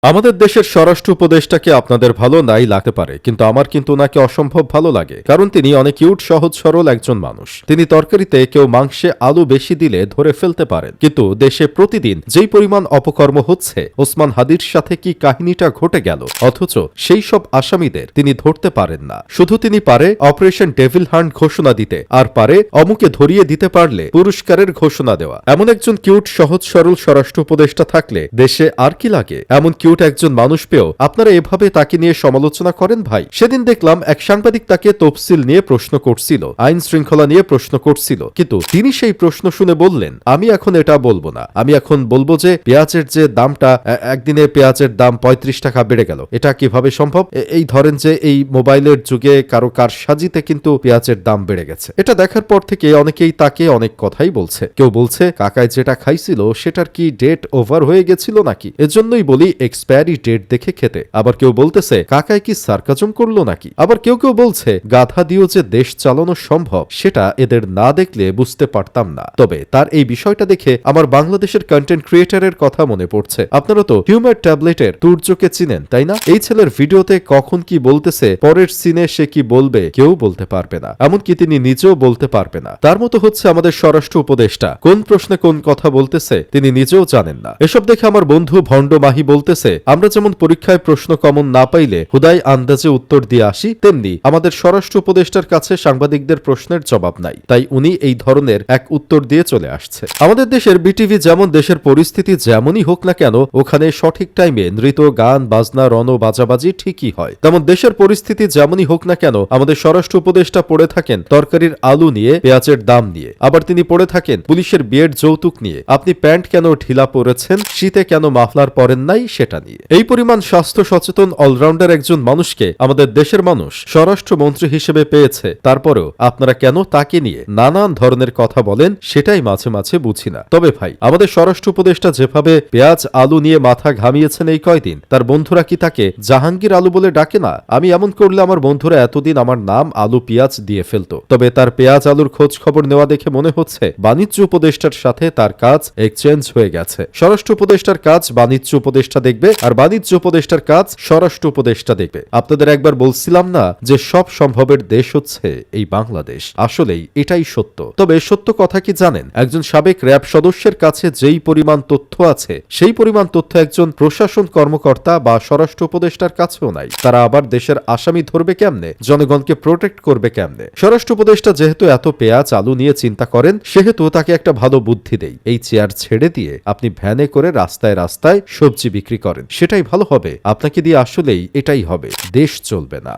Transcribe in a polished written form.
আমাদের দেশের স্বরাষ্ট্র উপদেষ্টাকে আপনাদের ভালো নাই লাগতে পারে, কিন্তু আমার কিন্তু ওনাকে অসম্ভব ভালো লাগে। কারণ তিনি অনেক কিউট, সহজ সরল একজন মানুষ। তিনি তরকারিতে কেউ মাংসে আলু বেশি দিলে ধরে ফেলতে পারেন, কিন্তু দেশে প্রতিদিন যেই পরিমাণ অপকর্ম হচ্ছে, ওসমান হাদির সাথে কি কাহিনীটা ঘটে গেল, অথচ সেই সব আসামিদের তিনি ধরতে পারেন না। শুধু তিনি পারে অপারেশন ডেভিল হান্ট ঘোষণা দিতে, আর পারে অমুকে ধরিয়ে দিতে পারলে পুরস্কারের ঘোষণা দেওয়া। এমন একজন কিউট, সহজ সরল স্বরাষ্ট্র উপদেষ্টা থাকলে দেশে আর কি লাগে? এমন কিউট একজন মানুষ পেয়েও আপনারা এভাবে তাকে নিয়ে সমালোচনা করেন ভাই। সেদিন দেখলাম এক সাংবাদিক তাকে তফসিল নিয়ে প্রশ্ন করছিল, আইন শৃঙ্খলা নিয়ে প্রশ্ন করছিল, কিন্তু তিনি সেই প্রশ্ন শুনে বললেন, আমি এখন এটা বলবো না, আমি এখন বলবো যে পেঁয়াজের যে দামটা, একদিনে পেঁয়াজের দাম ৩৫ টাকা বেড়ে গেল, এটা কিভাবে সম্ভব? এই ধরেন যে এই মোবাইলের যুগে কারো কারসাজিতে কিন্তু পেঁয়াজের দাম বেড়ে গেছে। এটা দেখার পর থেকে অনেকেই তাকে অনেক কথাই বলছে। কেউ বলছে কাকায় যেটা খাইছিল সেটার কি ডেট ওভার হয়ে গেছিল নাকি, এজন্যই বলি এক্সপায়ারি ডেট দেখে খেতে। আবার কেউ বলতেছে কাকায় কি সার্কাজম করলো নাকি। আবার কেউ কেউ বলছে গাধা দিয়েও যে দেশ চালানো সম্ভব সেটা এদের না দেখলে বুঝতে পারতাম না। তবে তার এই বিষয়টা দেখে আমার বাংলাদেশের কন্টেন্ট ক্রিয়েটরের কথা মনে পড়ছে। আপনারা তো হিউম্যার ট্যাবলেটের তুর্যকে চিনেন, তাই না? এই ছেলের ভিডিওতে কখন কি বলতেছে, পরের সিনে সে কি বলবে কেউ বলতে পারবে না, এমনকি তিনি নিজেও বলতে পারবে না। তার মতো হচ্ছে আমাদের স্বরাষ্ট্র উপদেষ্টা, কোন প্রশ্নে কোন কথা বলতেছে তিনি নিজেও জানেন না। এসব দেখে আমার বন্ধু ভণ্ড মাহি বলতেছে, আমরা যেমন পরীক্ষায় প্রশ্ন কমন না পাইলে হুদাই আন্দাজে উত্তর দিয়ে আসি, তেমনি আমাদের স্বরাষ্ট্র উপদেষ্টার কাছে সাংবাদিকদের প্রশ্নের জবাব নাই, তাই উনি এই ধরনের এক উত্তর দিয়ে চলে আসছে। আমাদের দেশের বিটিভি যেমন দেশের পরিস্থিতি যেমনই হোক না কেন ওখানে সঠিক টাইমে নৃত্য, গান, বাজনা, রণ বাজাবাজি ঠিকই হয়, তেমন দেশের পরিস্থিতি যেমনই হোক না কেন আমাদের স্বরাষ্ট্র উপদেষ্টা পড়ে থাকেন তরকারির আলু নিয়ে, পেঁয়াজের দাম নিয়ে। আবার তিনি পড়ে থাকেন পুলিশের বিয়ের যৌতুক নিয়ে, আপনি প্যান্ট কেন ঢিলা পরেছেন, শীতে কেন মাফলার পরেন নাই সেটা নিয়ে। এই পরিমাণ স্বাস্থ্য সচেতন অলরাউন্ডার একজন মানুষকে আমাদের দেশের মানুষ স্বরাষ্ট্রমন্ত্রী হিসেবে পেয়েছে, তারপরেও আপনারা কেন তাকে নিয়ে নানান ধরনের কথা বলেন সেটাই মাঝে মাঝে বুঝি না। তবে ভাই, আমাদের স্বরাষ্ট্র উপদেষ্টা যেভাবে পেঁয়াজ আলু নিয়ে মাথা ঘামিয়েছেন এই কয়দিন, তার বন্ধুরা কি তাকে জাহাঙ্গীর আলু বলে ডাকে না? আমি এমন করলে আমার বন্ধুরা এতদিন আমার নাম আলু পেঁয়াজ দিয়ে ফেলতো। তবে তার পেঁয়াজ আলুর খোঁজ খবর নেওয়া দেখে মনে হচ্ছে বাণিজ্য উপদেষ্টার সাথে তার কাজ এক্সচেঞ্জ হয়ে গেছে। স্বরাষ্ট্র উপদেষ্টার কাজ বাণিজ্য উপদেষ্টা দেখবে, আর বাণিজ্য উপদেষ্টার কাজ স্বরাষ্ট্র উপদেষ্টা দেখবে। আপনাদের একবার বলছিলাম না যে সব সম্ভবের দেশ হচ্ছে এই বাংলাদেশ? আসলেই এটাই সত্য। তবে সত্য কথা কি জানেন, একজন সাবেক র্যাব সদস্যের কাছে যেই পরিমাণ তথ্য আছে সেই পরিমাণ তথ্য একজন প্রশাসন কর্মকর্তা বা স্বরাষ্ট্র উপদেষ্টার কাছেও নাই। তারা আবার দেশের আসামি ধরবে কেমনে, জনগণকে প্রোটেক্ট করবে কেমনে? স্বরাষ্ট্র উপদেষ্টা যেহেতু এত পেঁয়াজ আলু নিয়ে চিন্তা করেন, সেহেতু তাকে একটা ভালো বুদ্ধি দেই, এই চেয়ার ছেড়ে দিয়ে আপনি ভ্যানে করে রাস্তায় রাস্তায় সবজি বিক্রি করেন, সেটাই ভালো হবে। আপনাকে দিয়ে আসলেই এটাই হবে, দেশ চলবে না।